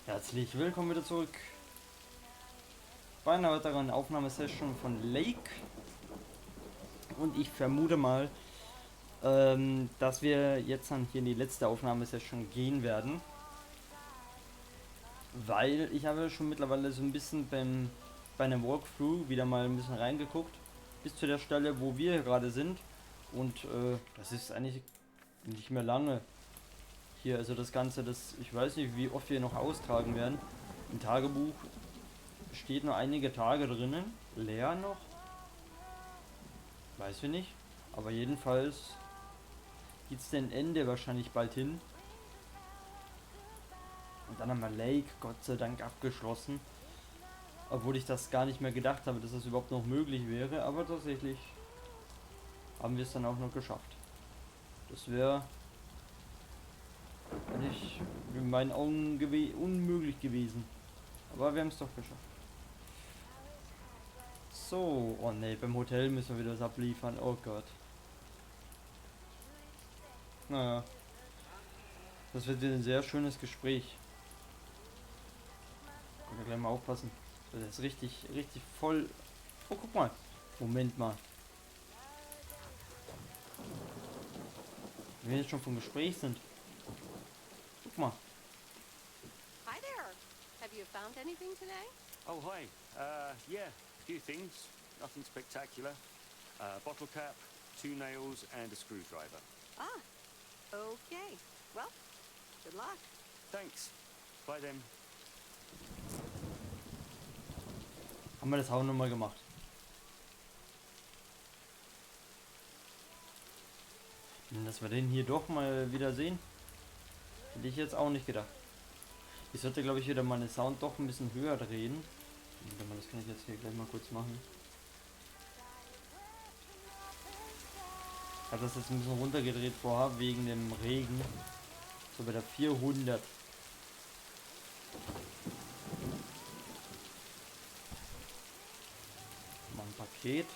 Herzlich willkommen wieder zurück bei einer weiteren Aufnahmesession von Lake. Und ich vermute mal, dass wir jetzt dann hier in die letzte Aufnahmesession gehen werden. Weil ich habe schon mittlerweile so ein bisschen bei einem Walkthrough wieder mal ein bisschen reingeguckt. Bis zu der Stelle, wo wir gerade sind. Und das ist eigentlich nicht mehr lange. Hier, also das Ganze, ich weiß nicht, wie oft wir noch austragen werden. Im Tagebuch steht noch einige Tage drinnen. Leer noch. Weiß wir nicht. Aber jedenfalls geht es den Ende wahrscheinlich bald hin. Und dann haben wir Lake, Gott sei Dank, abgeschlossen. Obwohl ich das gar nicht mehr gedacht habe, dass das überhaupt noch möglich wäre. Aber tatsächlich haben wir es dann auch noch geschafft. Das wäre eigentlich in meinen Augen unmöglich gewesen. Aber wir haben es doch geschafft. So, oh ne, beim Hotel müssen wir wieder was abliefern. Oh Gott. Naja. Das wird wieder ein sehr schönes Gespräch. Können wir gleich mal aufpassen. Das ist richtig voll. Oh, guck mal. Moment mal. Wenn wir jetzt schon vom Gespräch sind. Guck mal. Hi there. Have you found anything today? Oh, hi. Yeah, a few things. Nothing spectacular. Bottle cap, 2 nails and a screwdriver. Ah, okay. Well, good luck. Thanks. Bye then. Haben wir das auch nochmal gemacht. Und dass wir den hier doch mal wieder sehen. Hätte ich jetzt auch nicht gedacht. Ich sollte, glaube ich, wieder meine Sound doch ein bisschen höher drehen. Das kann ich jetzt hier gleich mal kurz machen. Ich habe das jetzt ein bisschen runtergedreht vorher, wegen dem Regen. So bei der 400. Mal ein Paket.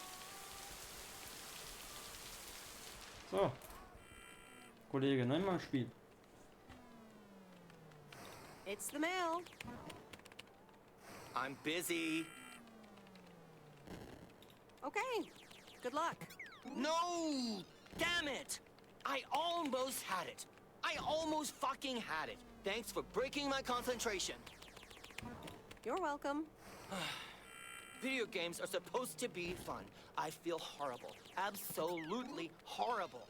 So. Kollege, nein, mal im Spiel. It's the mail. I'm busy. Okay, good luck. No! Damn it! I almost had it. I almost fucking had it. Thanks for breaking my concentration. You're welcome. Video games are supposed to be fun. I feel horrible. Absolutely horrible.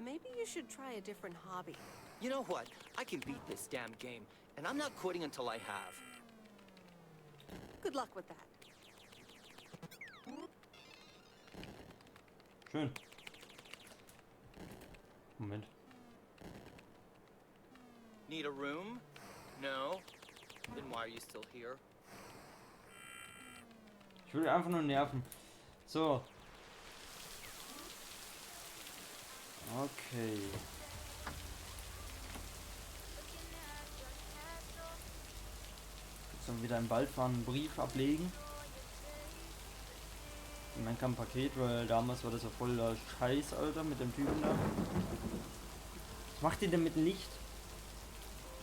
Maybe you should try a different hobby. You know what? I can beat this damn game, and I'm not quitting until I have. Good luck with that. Schön. Moment. Need a room? No? Then why are you still here? Ich will einfach nur nerven. So. Okay. Jetzt dann wieder im Wald fahren, einen Brief ablegen. Ich meine kein Paket, weil damals war das ja voller Scheiß, Alter, mit dem Typen da. Was macht ihr denn mit dem Licht?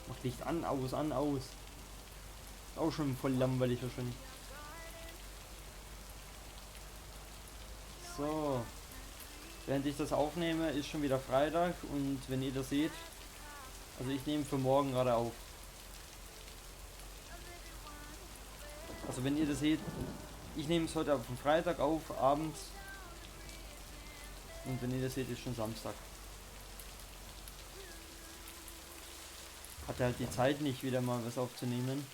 Macht Licht an, aus, an, aus. Ist auch schon voll langweilig wahrscheinlich. So. Während ich das aufnehme, ist schon wieder Freitag und wenn ihr das seht, also ich nehme für morgen gerade auf. Also wenn ihr das seht, ich nehme es heute auf den Freitag auf, abends. Und wenn ihr das seht, ist schon Samstag. Hatte halt die Zeit nicht, wieder mal was aufzunehmen.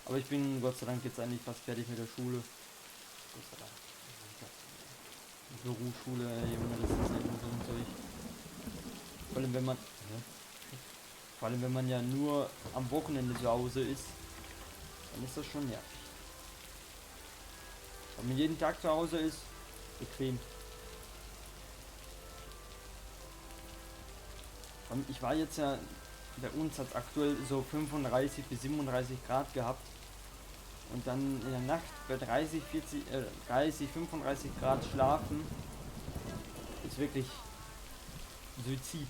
Aber ich bin Gott sei Dank jetzt eigentlich fast fertig mit der Schule. Gott sei Dank. Berufsschule, Junge, das ist ja immer so ein Zeug. Vor allem wenn man ja nur am Wochenende zu Hause ist, dann ist das schon nervig. Wenn man jeden Tag zu Hause ist, bequem. Und ich war jetzt ja, bei uns hat es aktuell so 35 bis 37 Grad gehabt. Und dann in der Nacht bei 30, 35 Grad schlafen, ist wirklich Suizid.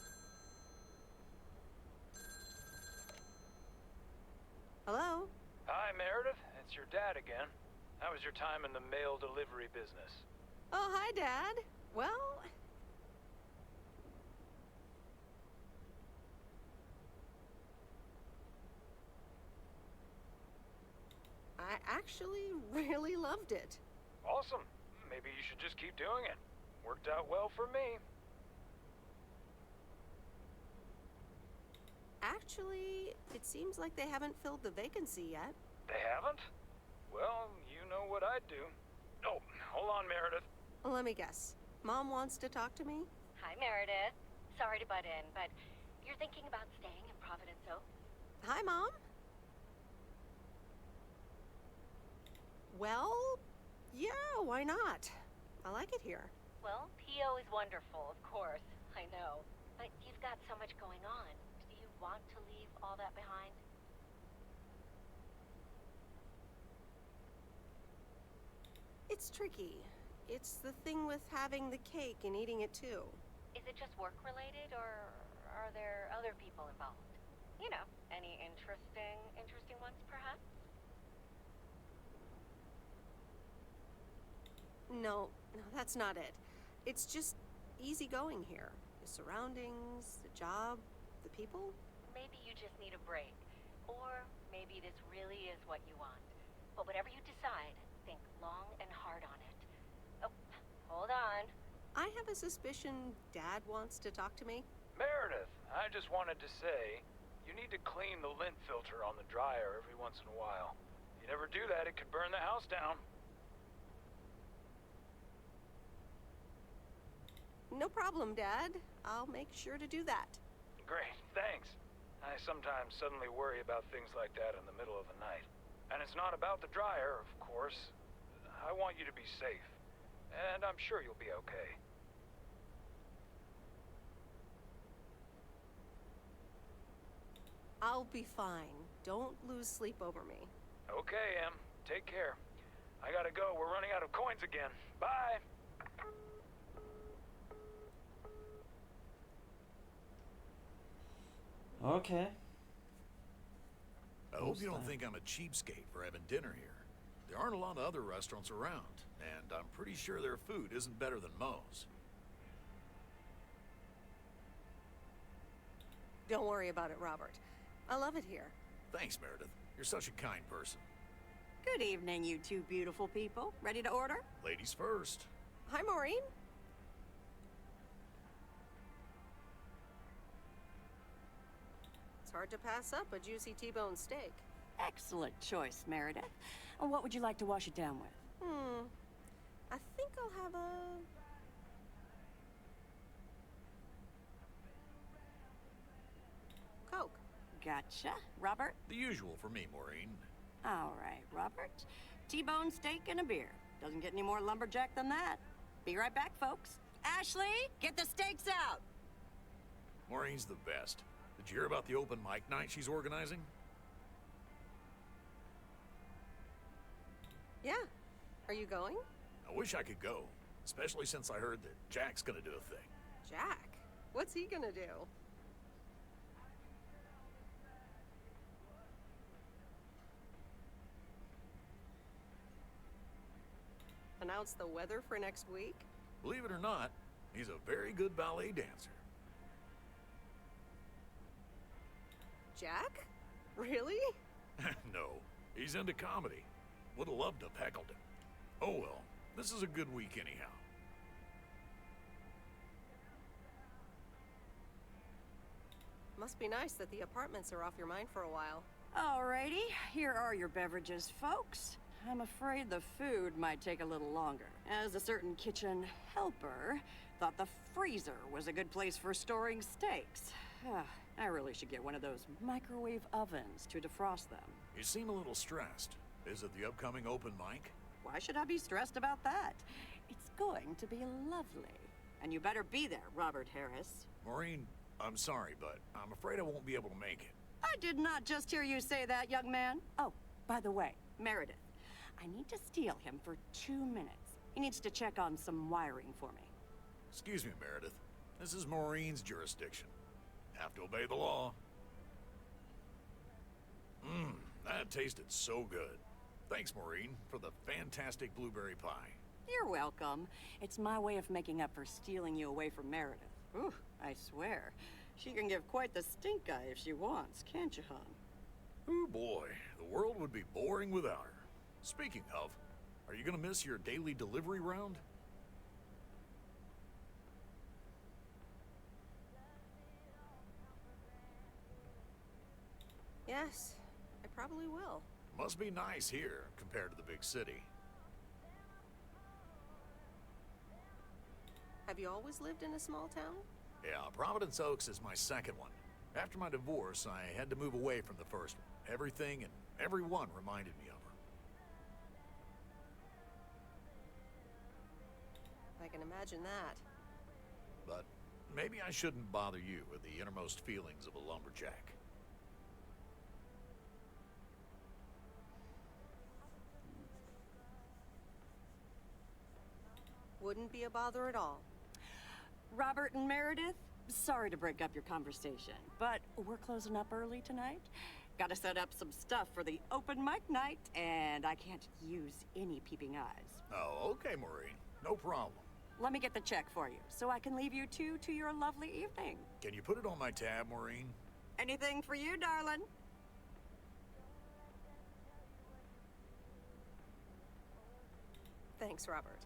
Dad again. How was your time in the mail delivery business? Oh, hi, Dad. Well, I actually really loved it. Awesome. Maybe you should just keep doing it. Worked out well for me. Actually, it seems like they haven't filled the vacancy yet. They haven't? Well, you know what I'd do. Oh, hold on, Meredith. Let me guess. Mom wants to talk to me? Hi, Meredith. Sorry to butt in, but you're thinking about staying in Providence Oak? Hi, Mom. Well, yeah, why not? I like it here. Well, PO is wonderful, of course. I know. But you've got so much going on. Do you want to leave all that behind? It's tricky. It's the thing with having the cake and eating it too. Is it just work-related, or are there other people involved? You know, any interesting ones, perhaps? No, that's not it. It's just easy going here. The surroundings, the job, the people. Maybe you just need a break. Or maybe this really is what you want. But whatever you decide, think long and hard on it. Oh, hold on. I have a suspicion Dad wants to talk to me. Meredith, I just wanted to say, you need to clean the lint filter on the dryer every once in a while. If you never do that, it could burn the house down. No problem, Dad. I'll make sure to do that. Great, thanks. I sometimes suddenly worry about things like that in the middle of the night. And it's not about the dryer, of course. I want you to be safe. And I'm sure you'll be okay. I'll be fine. Don't lose sleep over me. Okay, Em. Take care. I gotta go. We're running out of coins again. Bye! Okay. I hope you don't think I'm a cheapskate for having dinner here. There aren't a lot of other restaurants around, and I'm pretty sure their food isn't better than Moe's. Don't worry about it, Robert. I love it here. Thanks, Meredith. You're such a kind person. Good evening, you two beautiful people. Ready to order? Ladies first. Hi, Maureen. It's hard to pass up a juicy T-bone steak. Excellent choice, Meredith. And what would you like to wash it down with? I think I'll have a... Coke. Gotcha. Robert? The usual for me, Maureen. All right, Robert. T-bone steak and a beer. Doesn't get any more lumberjack than that. Be right back, folks. Ashley, get the steaks out! Maureen's the best. Did you hear about the open mic night she's organizing? Yeah. Are you going? I wish I could go, especially since I heard that Jack's gonna do a thing. Jack? What's he gonna do? Announce the weather for next week? Believe it or not, he's a very good ballet dancer. Jack? Really? No, he's into comedy. Would have loved to have heckled him. Oh well, this is a good week anyhow. Must be nice that the apartments are off your mind for a while. Alrighty, here are your beverages, folks. I'm afraid the food might take a little longer, as a certain kitchen helper thought the freezer was a good place for storing steaks. I really should get one of those microwave ovens to defrost them. You seem a little stressed. Is it the upcoming open mic? Why should I be stressed about that? It's going to be lovely. And you better be there, Robert Harris. Maureen, I'm sorry, but I'm afraid I won't be able to make it. I did not just hear you say that, young man. Oh, by the way, Meredith, I need to steal him for 2 minutes. He needs to check on some wiring for me. Excuse me, Meredith. This is Maureen's jurisdiction. Have to obey the law. That tasted so good. Thanks, Maureen, for the fantastic blueberry pie. You're welcome. It's my way of making up for stealing you away from Meredith. Ooh, I swear. She can give quite the stink eye if she wants, can't you, hon? Oh boy, the world would be boring without her. Speaking of, are you gonna miss your daily delivery round? Yes, I probably will. Must be nice here compared to the big city. Have you always lived in a small town? Yeah, Providence Oaks is my second one. After my divorce, I had to move away from the first one. Everything and everyone reminded me of her. I can imagine that. But maybe I shouldn't bother you with the innermost feelings of a lumberjack. Wouldn't be a bother at all. Robert and Meredith, sorry to break up your conversation, but we're closing up early tonight. Gotta set up some stuff for the open mic night, and I can't use any peeping eyes. Oh, okay, Maureen. No problem. Let me get the check for you, so I can leave you two to your lovely evening. Can you put it on my tab, Maureen? Anything for you, darling. Thanks, Robert.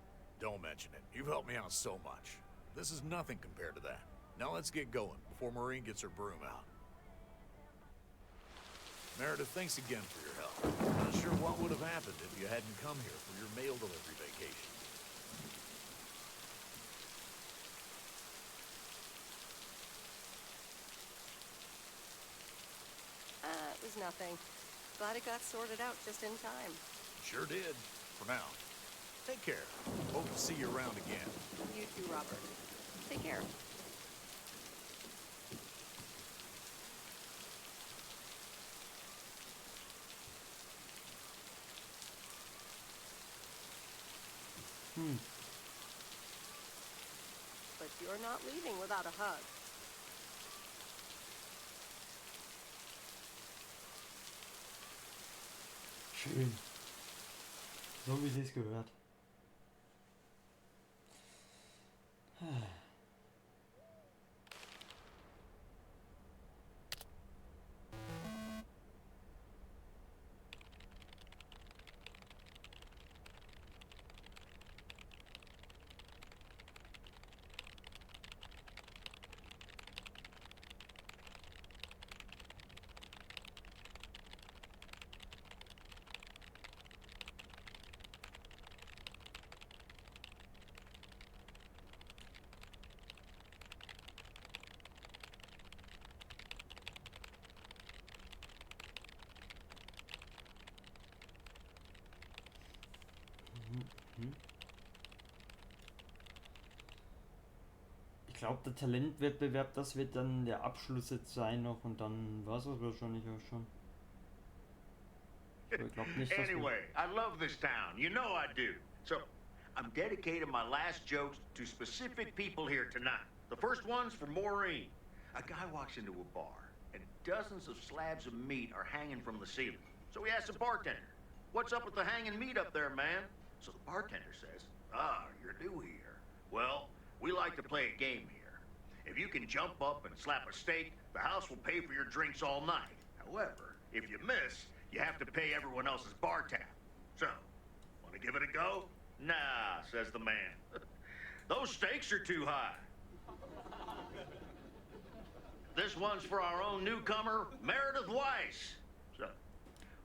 Don't mention it. You've helped me out so much. This is nothing compared to that. Now let's get going before Maureen gets her broom out. Meredith, thanks again for your help. Not sure what would have happened if you hadn't come here for your mail delivery vacation. It was nothing. Glad it got sorted out just in time. Sure did. For now. Take care. Hope to see you around again. You too, Robert. Take care. But you're not leaving without a hug. Schön. So wie sie es gehört. Ich glaube, der Talentwettbewerb, das wird dann der Abschluss jetzt sein noch und dann war es wahrscheinlich auch schon. Ich glaube nicht, dass Anyway, I love this town. You know I do. So, I'm dedicating my last jokes to specific people here tonight. The first one's for Maureen. A guy walks into a bar, and dozens of slabs of meat are hanging from the ceiling. So he asks the bartender, "What's up with the hanging meat up there, man?" So the bartender says, "Ah, you're new here. Well, we like to play a game here. If you can jump up and slap a steak, the house will pay for your drinks all night. However, if you miss, you have to pay everyone else's bar tab. So, want to give it a go?" "Nah," says the man. "Those stakes are too high." This one's for our own newcomer, Meredith Weiss. So,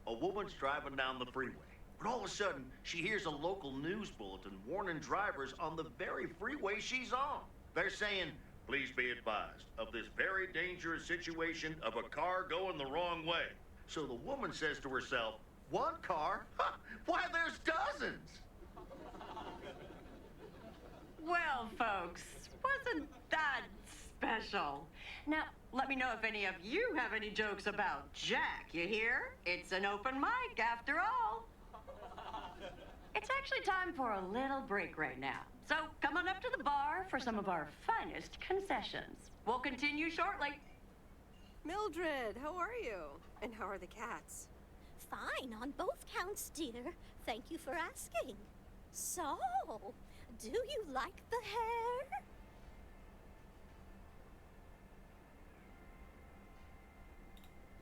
a woman's driving down the freeway, but all of a sudden, she hears a local news bulletin warning drivers on the very freeway she's on. They're saying, "Please be advised of this very dangerous situation of a car going the wrong way." So the woman says to herself, "One car? Ha! Why, there's dozens!" Well, folks, wasn't that special? Now, let me know if any of you have any jokes about Jack, you hear? It's an open mic after all. It's actually time for a little break right now. So come on up to the bar for some of our finest concessions. We'll continue shortly. Mildred, how are you? And how are the cats? fine on both counts, dear. Thank you for asking. So, do you like the hair?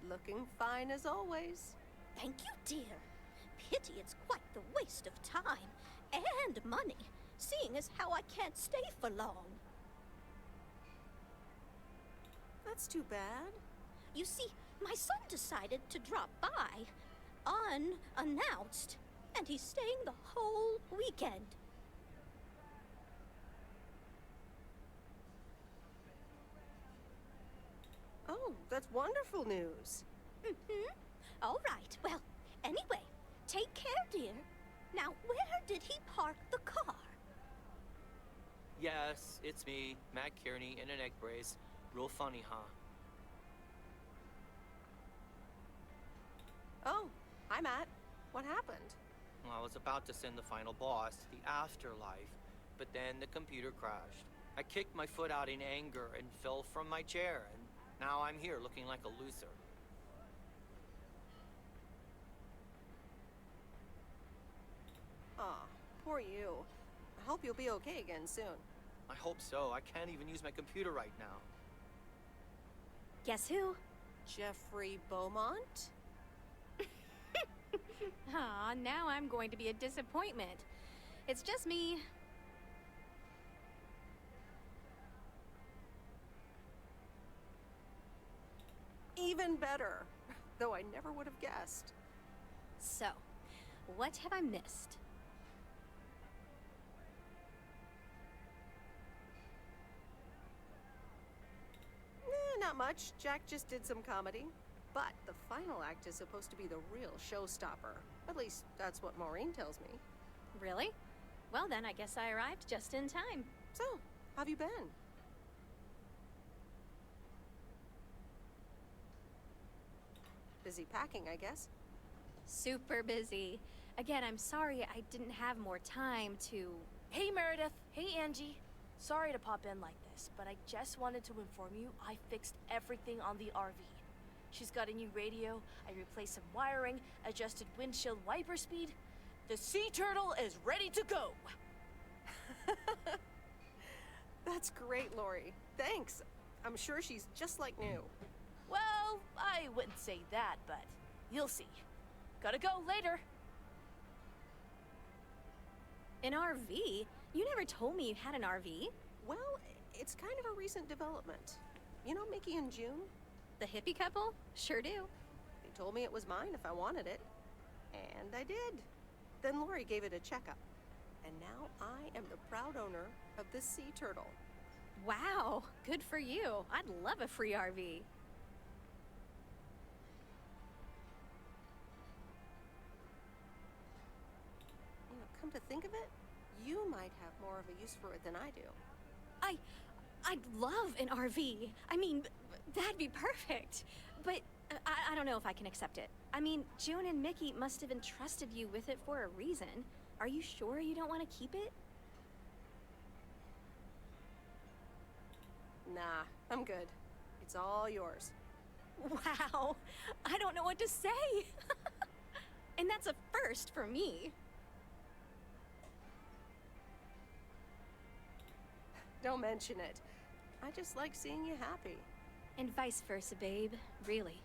Looking fine as always. Thank you, dear. Pity it's quite the waste of time and money, seeing as how I can't stay for long. That's too bad. You see, my son decided to drop by, unannounced, and he's staying the whole weekend. Oh, that's wonderful news. Mm-hmm. All right, well, anyway, take care, dear. Now, where did he park the car? Yes, it's me, Matt Kearney, in an egg brace. Real funny, huh? Oh, hi, Matt. What happened? Well, I was about to send the final boss to the afterlife, but then the computer crashed. I kicked my foot out in anger and fell from my chair, and now I'm here looking like a loser. Aw, poor you. I hope you'll be okay again soon. I hope so. I can't even use my computer right now. Guess who? Jeffrey Beaumont? Aw, now I'm going to be a disappointment. It's just me. Even better. Though I never would have guessed. So, what have I missed? Not much. Jack just did some comedy. But the final act is supposed to be the real showstopper. At least, that's what Maureen tells me. Really? Well then, I guess I arrived just in time. So, how have you been? Busy packing, I guess. Super busy. Again, I'm sorry I didn't have more time to... Hey Meredith, hey Angie. Sorry to pop in like this, but I just wanted to inform you I fixed everything on the RV. She's got a new radio, I replaced some wiring, adjusted windshield wiper speed. The sea turtle is ready to go! That's great, Lori. Thanks. I'm sure she's just like new. Well, I wouldn't say that, but you'll see. Gotta go later. An RV? You never told me you had an RV. Well, it's kind of a recent development. You know Mickey and June? The hippie couple? Sure do. They told me it was mine if I wanted it. And I did. Then Lori gave it a checkup. And now I am the proud owner of this sea turtle. Wow, good for you. I'd love a free RV. You know, come to think of it, you might have more of a use for it than I do. I'd love an RV. I mean, that'd be perfect. But I don't know if I can accept it. I mean, June and Mickey must have entrusted you with it for a reason. Are you sure you don't want to keep it? Nah, I'm good. It's all yours. Wow, I don't know what to say. And that's a first for me. Don't mention it. I just like seeing you happy. And vice versa, babe. Really.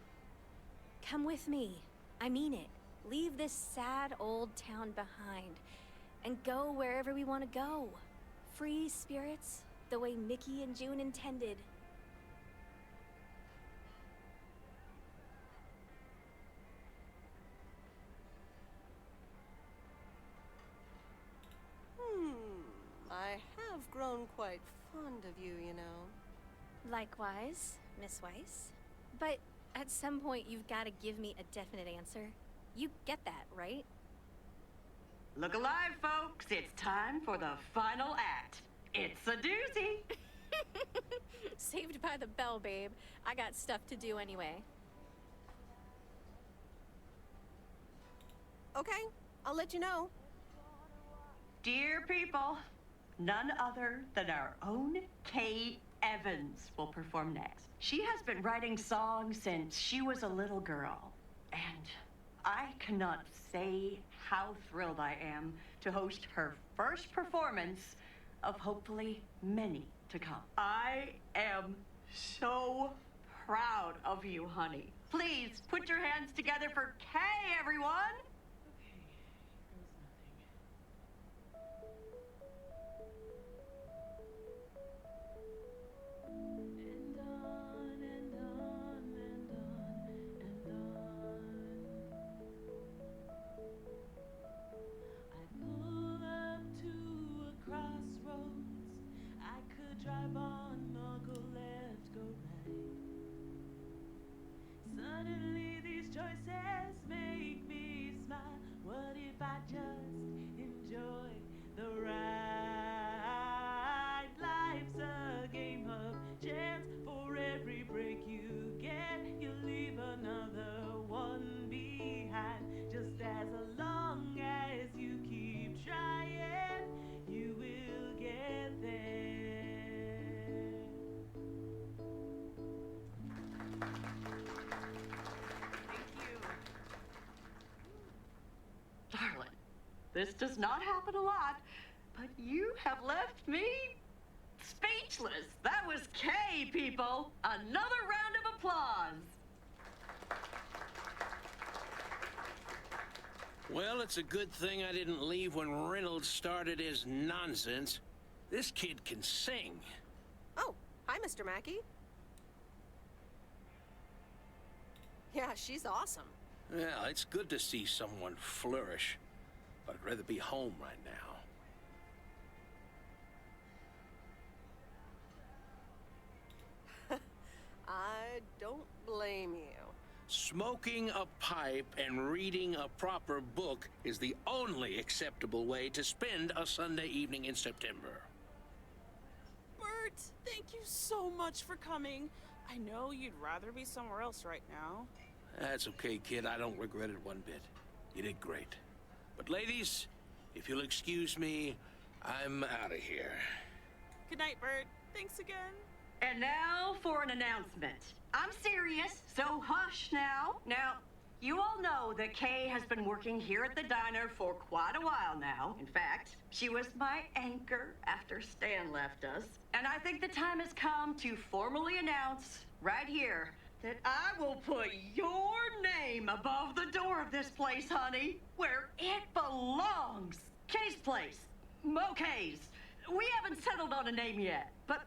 Come with me. I mean it. Leave this sad old town behind and go wherever we want to go. Free spirits, the way Mickey and June intended. I have grown quite fond of you, you know. Likewise, Miss Weiss. But at some point, you've got to give me a definite answer. You get that, right? Look alive, folks. It's time for the final act. It's a doozy. Saved by the bell, babe. I got stuff to do anyway. Okay, I'll let you know. Dear people, none other than our own Kay Evans will perform next. She has been writing songs since she was a little girl. And I cannot say how thrilled I am to host her first performance of hopefully many to come. I am so proud of you, honey. Please put your hands together for Kay, everyone. Drive on or go left, go right. Suddenly these choices make me smile. What if I just enjoy the ride? Life's a game of chance. For every break you get, you leave another one behind. Just as long as you keep trying, you will get there. Darling, this does not happen a lot, but you have left me speechless. That was Kay, people. Another round of applause. Well, it's a good thing I didn't leave when Reynolds started his nonsense. This kid can sing. Oh, hi, Mr. Mackey. Yeah, she's awesome. Yeah, it's good to see someone flourish, but I'd rather be home right now. I don't blame you. Smoking a pipe and reading a proper book is the only acceptable way to spend a Sunday evening in September. Bert, thank you so much for coming. I know you'd rather be somewhere else right now. That's okay, kid. I don't regret it one bit. You did great. But ladies, if you'll excuse me, I'm out of here. Good night, Bert. Thanks again. And now for an announcement. I'm serious, so hush now. Now, you all know that Kay has been working here at the diner for quite a while now. In fact, she was my anchor after Stan left us. And I think the time has come to formally announce right here that I will put your name above the door of this place, honey, where it belongs. Kay's place. Mo Kay's. We haven't settled on a name yet, but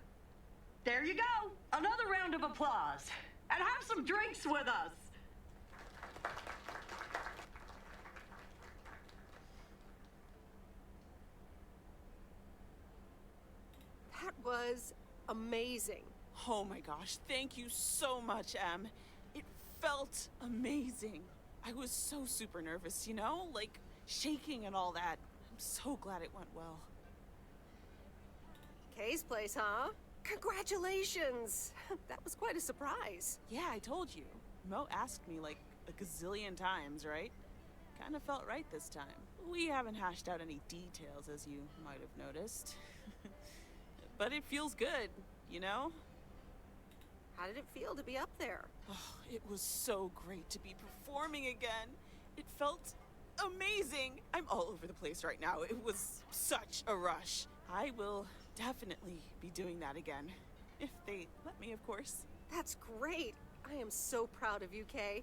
there you go. Another round of applause. And have some drinks with us. That was amazing. Oh my gosh, thank you so much, Em. It felt amazing. I was so super nervous, you know? Like, shaking and all that. I'm so glad it went well. Kay's place, huh? Congratulations! That was quite a surprise. Yeah, I told you. Mo asked me like a gazillion times, right? Kinda felt right this time. We haven't hashed out any details, as you might have noticed. But it feels good, you know? How did it feel to be up there? Oh, it was so great to be performing again. It felt amazing. I'm all over the place right now. It was such a rush. I will definitely be doing that again. If they let me, of course. That's great. I am so proud of you, Kay.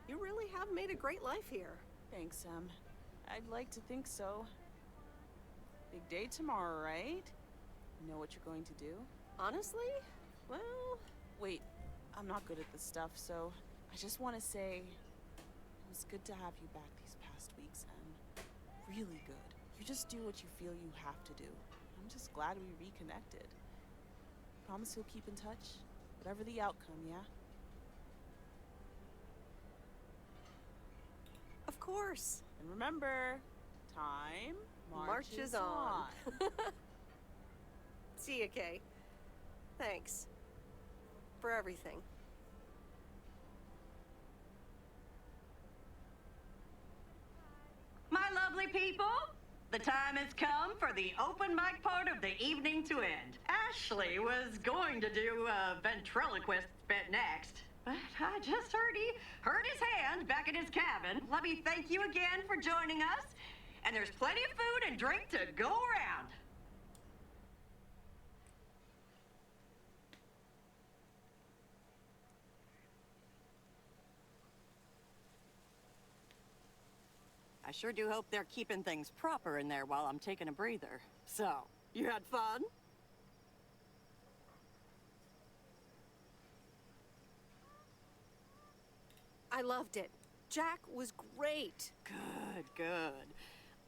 You really have made a great life here. Thanks, Em. I'd like to think so. Big day tomorrow, right? You know what you're going to do? Honestly? Well... Wait, I'm not good at this stuff, so I just want to say it was good to have you back these past weeks, Em. Really good. You just do what you feel you have to do. I'm just glad we reconnected. Promise you'll keep in touch, whatever the outcome, yeah? Of course. And remember, time marches on. See ya, Kay. Thanks. For everything. My lovely people, the time has come for the open mic part of the evening to end. Ashley was going to do a ventriloquist bit next, But I just heard he hurt his hand back in his cabin. Let me thank you again for joining us. And there's plenty of food and drink to go around. I sure do hope they're keeping things proper in there while I'm taking a breather. So, you had fun? I loved it. Jack was great. Good, good.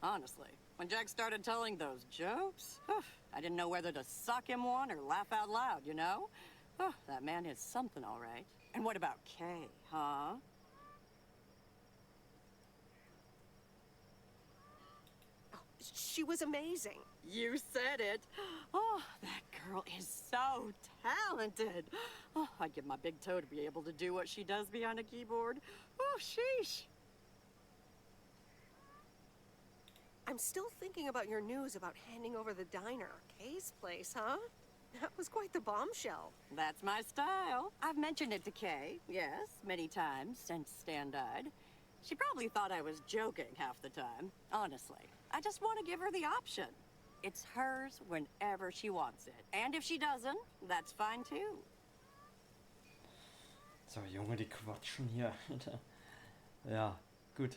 Honestly, when Jack started telling those jokes, I didn't know whether to suck him one or laugh out loud, you know? That man is something, all right. And what about Kay, huh? She was amazing. You said it. Oh, that girl is so talented. Oh, I'd give my big toe to be able to do what she does behind a keyboard. Oh, sheesh. I'm still thinking about your news about handing over the diner. Kay's place, huh? That was quite the bombshell. That's my style. I've mentioned it to Kay, yes, many times since Stan died. She probably thought I was joking half the time, honestly. I just want to give her the option. It's hers whenever she wants it. And if she doesn't, that's fine too. So, Junge, die quatschen hier. Ja, gut.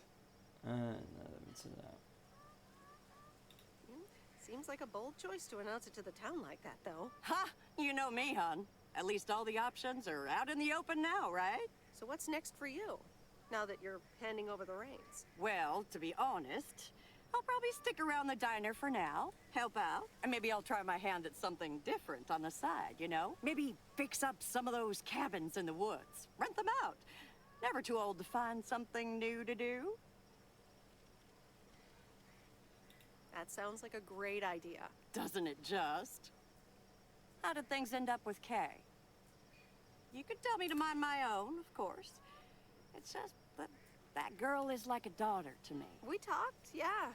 Seems like a bold choice to announce it to the town like that, though. Ha! You know me, hon. At least all the options are out in the open now, right? So what's next for you, now that you're handing over the reins? Well, to be honest, I'll probably stick around the diner for now, help out, and maybe I'll try my hand at something different on the side, you know? Maybe fix up some of those cabins in the woods, rent them out. Never too old to find something new to do. That sounds like a great idea. Doesn't it just? How did things end up with Kay? You could tell me to mind my own, of course. It's just that that girl is like a daughter to me. We talked, yeah.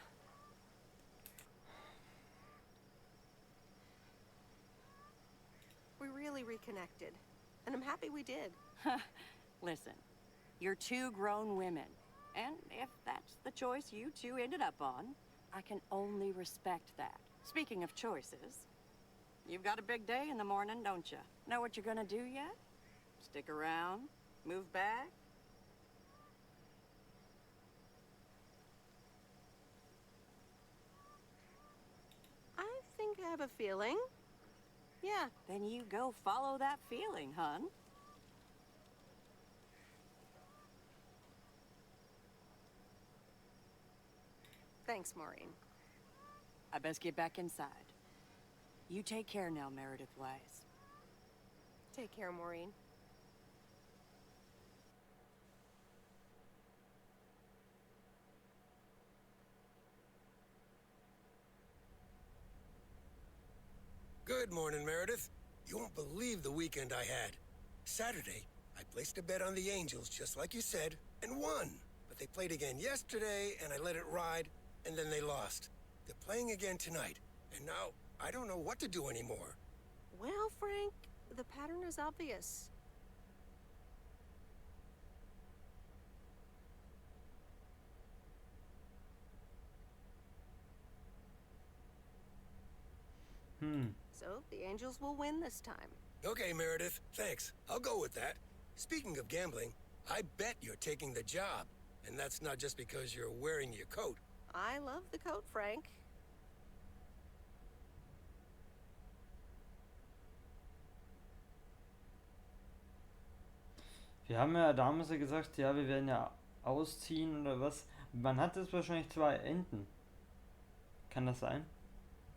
We really reconnected, and I'm happy we did. Listen, you're two grown women, and if that's the choice you two ended up on, I can only respect that. Speaking of choices, you've got a big day in the morning, don't you? Know what you're gonna do yet? Stick around? Move back? I think I have a feeling. Yeah. Then you go follow that feeling, hun. Thanks, Maureen. I best get back inside. You take care now, Meredith Wise. Take care, Maureen. Good morning, Meredith. You won't believe the weekend I had. Saturday, I placed a bet on the Angels, just like you said, and won. But they played again yesterday, and I let it ride, and then they lost. They're playing again tonight, and now I don't know what to do anymore. Well, Frank, the pattern is obvious. So, the Angels will win this time. Okay, Meredith, thanks. I'll go with that. Speaking of gambling, I bet you're taking the job. And that's not just because you're wearing your coat. I love the coat, Frank. Wir haben ja damals ja gesagt, ja, wir werden ja ausziehen oder was. Man hat jetzt wahrscheinlich zwei Enden. Kann das sein?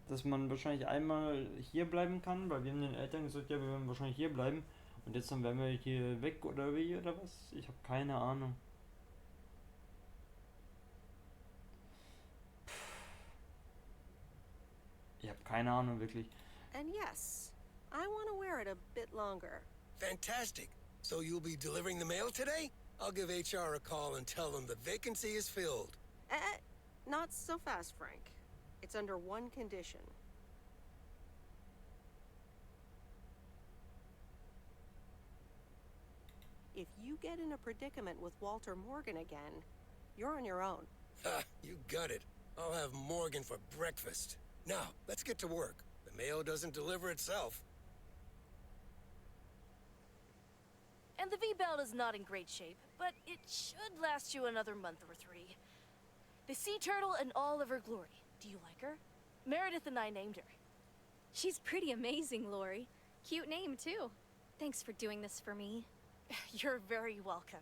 Dass man wahrscheinlich einmal hier bleiben kann, weil wir haben den Eltern gesagt, ja, wir werden wahrscheinlich hier bleiben. Und jetzt dann werden wir hier weg oder wie oder was? Ich habe keine Ahnung. Ich habe keine Ahnung, wirklich. And yes, I want to wear it a bit longer. Fantastic. So you'll be delivering the mail today? I'll give HR a call and tell them the vacancy is filled. Not so fast, Frank. It's under one condition. if you get in a predicament with Walter Morgan again, you're on your own. Ha, you got it. I'll have Morgan for breakfast. Now, let's get to work. The mail doesn't deliver itself. And the V-belt is not in great shape, but it should last you another month or 3. The sea turtle in all of her glory. Do you like her? Meredith and I named her. She's pretty amazing, Lori. Cute name, too. Thanks for doing this for me. You're very welcome.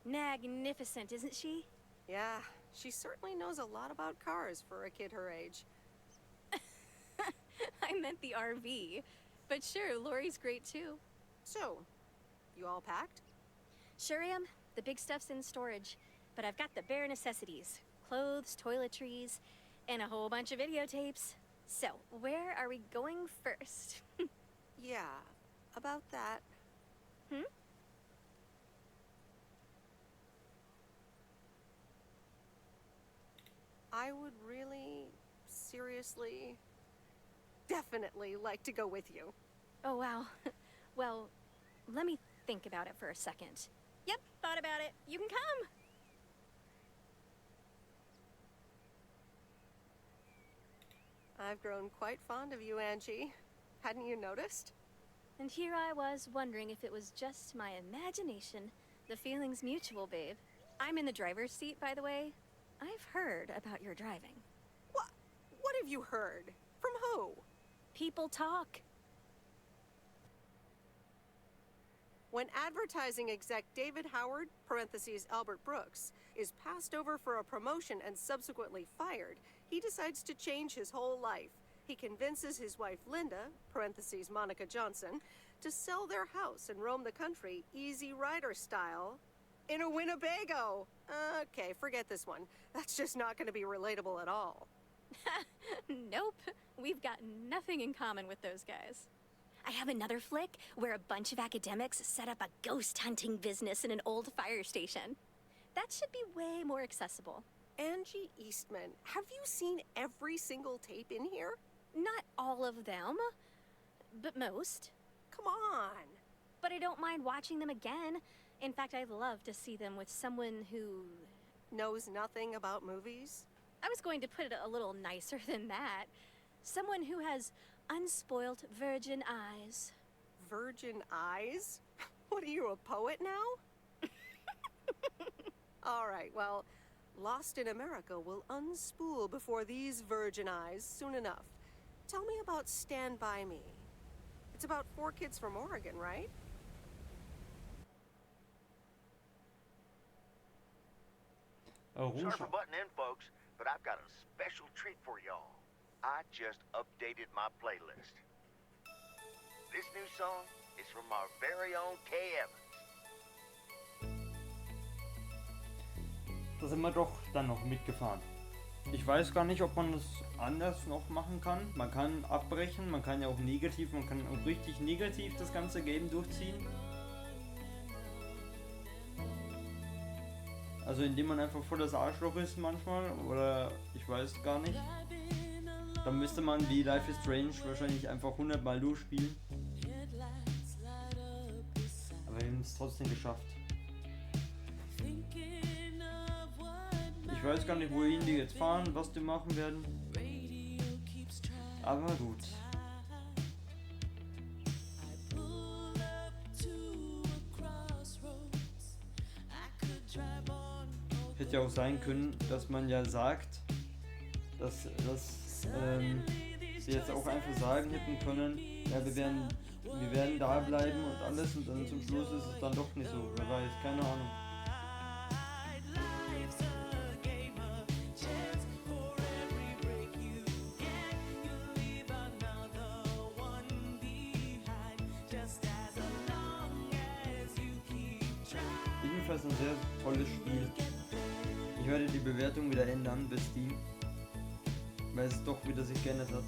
Magnificent, isn't she? Yeah, she certainly knows a lot about cars for a kid her age. I meant the RV. But sure, Lori's great, too. So, you all packed? Sure am. The big stuff's in storage. But I've got the bare necessities. Clothes, toiletries, and a whole bunch of videotapes. So, where are we going first? Yeah, about that. I would really, seriously, definitely like to go with you. Oh, wow. Well, let me think about it for a second. Yep, thought about it. You can come. I've grown quite fond of you, Angie. Hadn't you noticed? And here I was wondering if it was just my imagination. The feeling's mutual, babe. I'm in the driver's seat, by the way. I've heard about your driving. What have you heard? From who? People talk. When advertising exec David Howard, parentheses Albert Brooks, is passed over for a promotion and subsequently fired, he decides to change his whole life. He convinces his wife Linda, parentheses Monica Johnson, to sell their house and roam the country Easy Rider style in a Winnebago. Okay, forget this one. That's just not going to be relatable at all. Nope. We've got nothing in common with those guys. I have another flick where a bunch of academics set up a ghost hunting business in an old fire station. That should be way more accessible. Angie Eastman, have you seen every single tape in here? Not all of them, but most. Come on. But I don't mind watching them again. In fact, I'd love to see them with someone who... knows nothing about movies? I was going to put it a little nicer than that. Someone who has unspoilt virgin eyes. Virgin eyes? What are you, a poet now? All right, well, Lost in America will unspool before these virgin eyes soon enough. Tell me about Stand By Me. It's about 4 kids from Oregon, right? Sorry for butting in, folks, but I've got a special treat for y'all. I just updated my playlist. This new song is from our very own Kay Evans. Da sind wir doch dann noch mitgefahren. Ich weiß gar nicht, ob man das anders noch machen kann. Man kann abbrechen, man kann ja auch negativ, man kann auch richtig negativ das ganze Game durchziehen. Also indem man einfach voll das Arschloch ist manchmal, oder ich weiß gar nicht. Dann müsste man wie Life is Strange wahrscheinlich einfach 100 Mal durchspielen. Aber wir haben es trotzdem geschafft. Ich weiß gar nicht, wohin die jetzt fahren, was die machen werden. Aber gut. Hätte ja auch sein können, dass man ja sagt, dass sie jetzt auch einfach sagen hätten können, ja, wir werden da bleiben und alles, und dann zum Schluss ist es dann doch nicht so. Wer weiß, keine Ahnung. Jedenfalls ein sehr tolles Spiel. Ich werde die Bewertung wieder ändern bis Steam, weil es doch wieder sich geändert hat.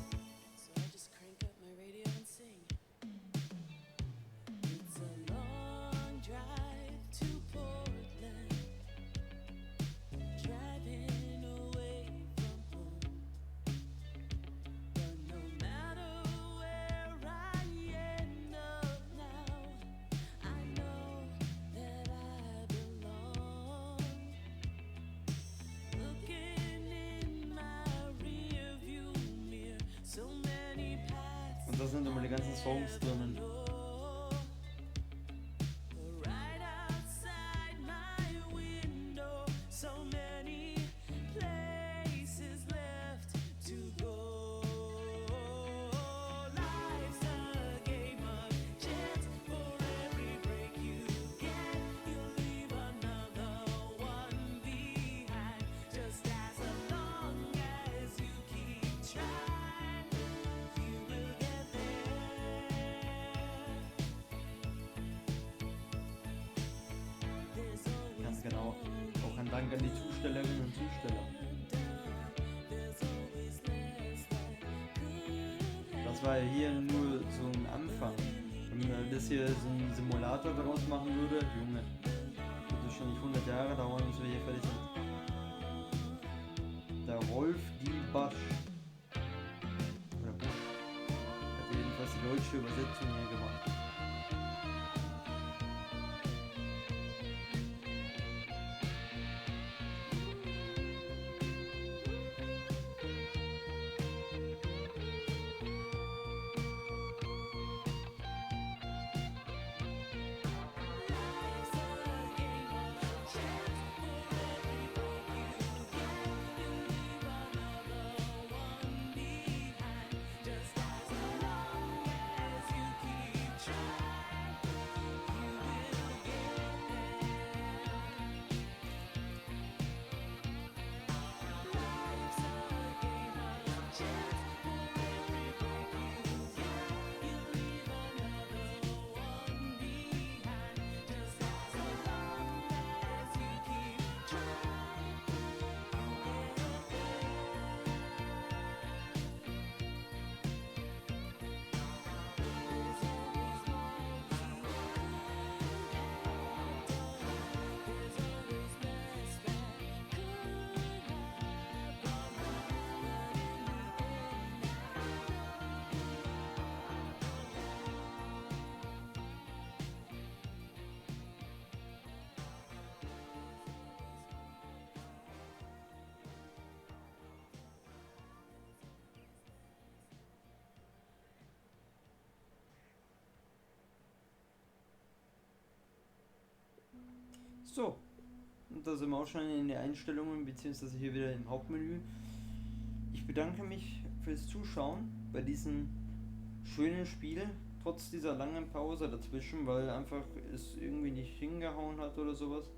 sind immer die ganzen Songs drinnen. Genau. Auch ein Dank an die Zustellerinnen und Zusteller. Das war ja hier nur so ein Anfang. Wenn man das hier so einen Simulator daraus machen würde, Junge, würde wahrscheinlich 100 Jahre dauern, bis wir hier fertig sind. Der Rolf Diebasch. Oder Busch. Hat jedenfalls die deutsche Übersetzung hier gemacht. So, und da sind wir auch schon in den Einstellungen, beziehungsweise hier wieder im Hauptmenü. Ich bedanke mich fürs Zuschauen bei diesem schönen Spiel, trotz dieser langen Pause dazwischen, weil einfach es irgendwie nicht hingehauen hat oder sowas.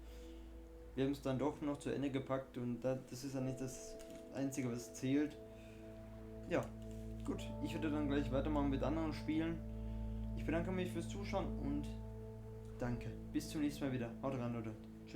Wir haben es dann doch noch zu Ende gepackt und das ist ja nicht das Einzige, was zählt. Ja, gut, ich werde dann gleich weitermachen mit anderen Spielen. Ich bedanke mich fürs Zuschauen und danke. Bis zum nächsten Mal wieder. Haut rein, Leute.